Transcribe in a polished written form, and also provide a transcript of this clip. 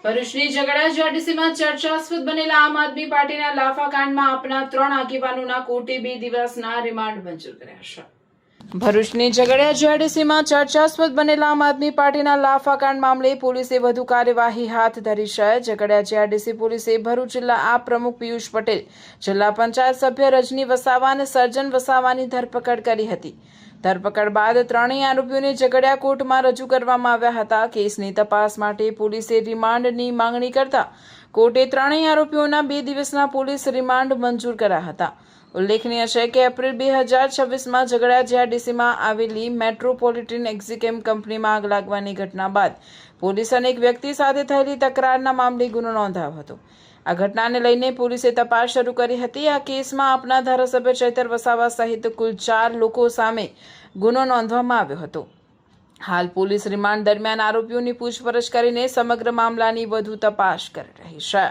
ભરૂચની ઝઘડા જીઆઈડીસીમાં ચર્ચાસ્પદ બનેલા આમ આદમી પાર્ટીના લાફાકાંડમાં આપના 3 આગેવાનોના કોર્ટે 2 દિવસના રિમાન્ડ મંજૂર કર્યા છે। ભરૂચની ઝઘડા જીઆઈડીસીમાં ચર્ચાસ્પદ બનેલા આમ આદમી પાર્ટીના લાફાકાંડ મામલે પોલીસે વધુ કાર્યવાહી હાથ ધરી છે। ઝઘડા જીઆઈડીસી પોલીસે ભરૂચ જિલ્લા આપ પ્રમુખ પિયુષ પટેલ, જિલ્લા પંચાયત સભ્ય રજની વસાવા અને સર્જન વસાવાની ધરપકડ કરી હતી। ધરપકડ બાદ ત્રણેય આરોપીઓને ઝઘડિયા કોર્ટમાં રજૂ કરવામાં આવ્યા હતા। કેસની તપાસ માટે પોલીસે રિમાન્ડની માંગણી કરતા કોર્ટે ત્રણેય આરોપીઓના 2 દિવસના પોલીસ રિમાન્ડ મંજૂર કર્યા હતા। ઉલ્લેખનીય છે કે એપ્રિલ 2026માં ઝઘડા જીઆઈડીસીમાં આવેલી મેટ્રોપોલિટન એક્ઝિકેમ કંપનીમાં આગ લાગવાની ઘટના બાદ પોલીસે અનેક વ્યક્તિ સાથે થયેલી તકરારના મામલે ગુનો નોંધાવ્યો હતો। આ ઘટનાને લઈને પોલીસે તપાસ શરૂ કરી હતી। આ કેસમાં આપના ધારાસભ્ય ચૈતર વસાવા સહિત કુલ 4 લોકો સામે ગુનો નોંધવામાં આવ્યો હતો। હાલ પોલીસ રિમાન્ડ દરમિયાન આરોપીઓની પૂછપરછ કરીને સમગ્ર મામલાની વધુ તપાસ કરી રહી છે।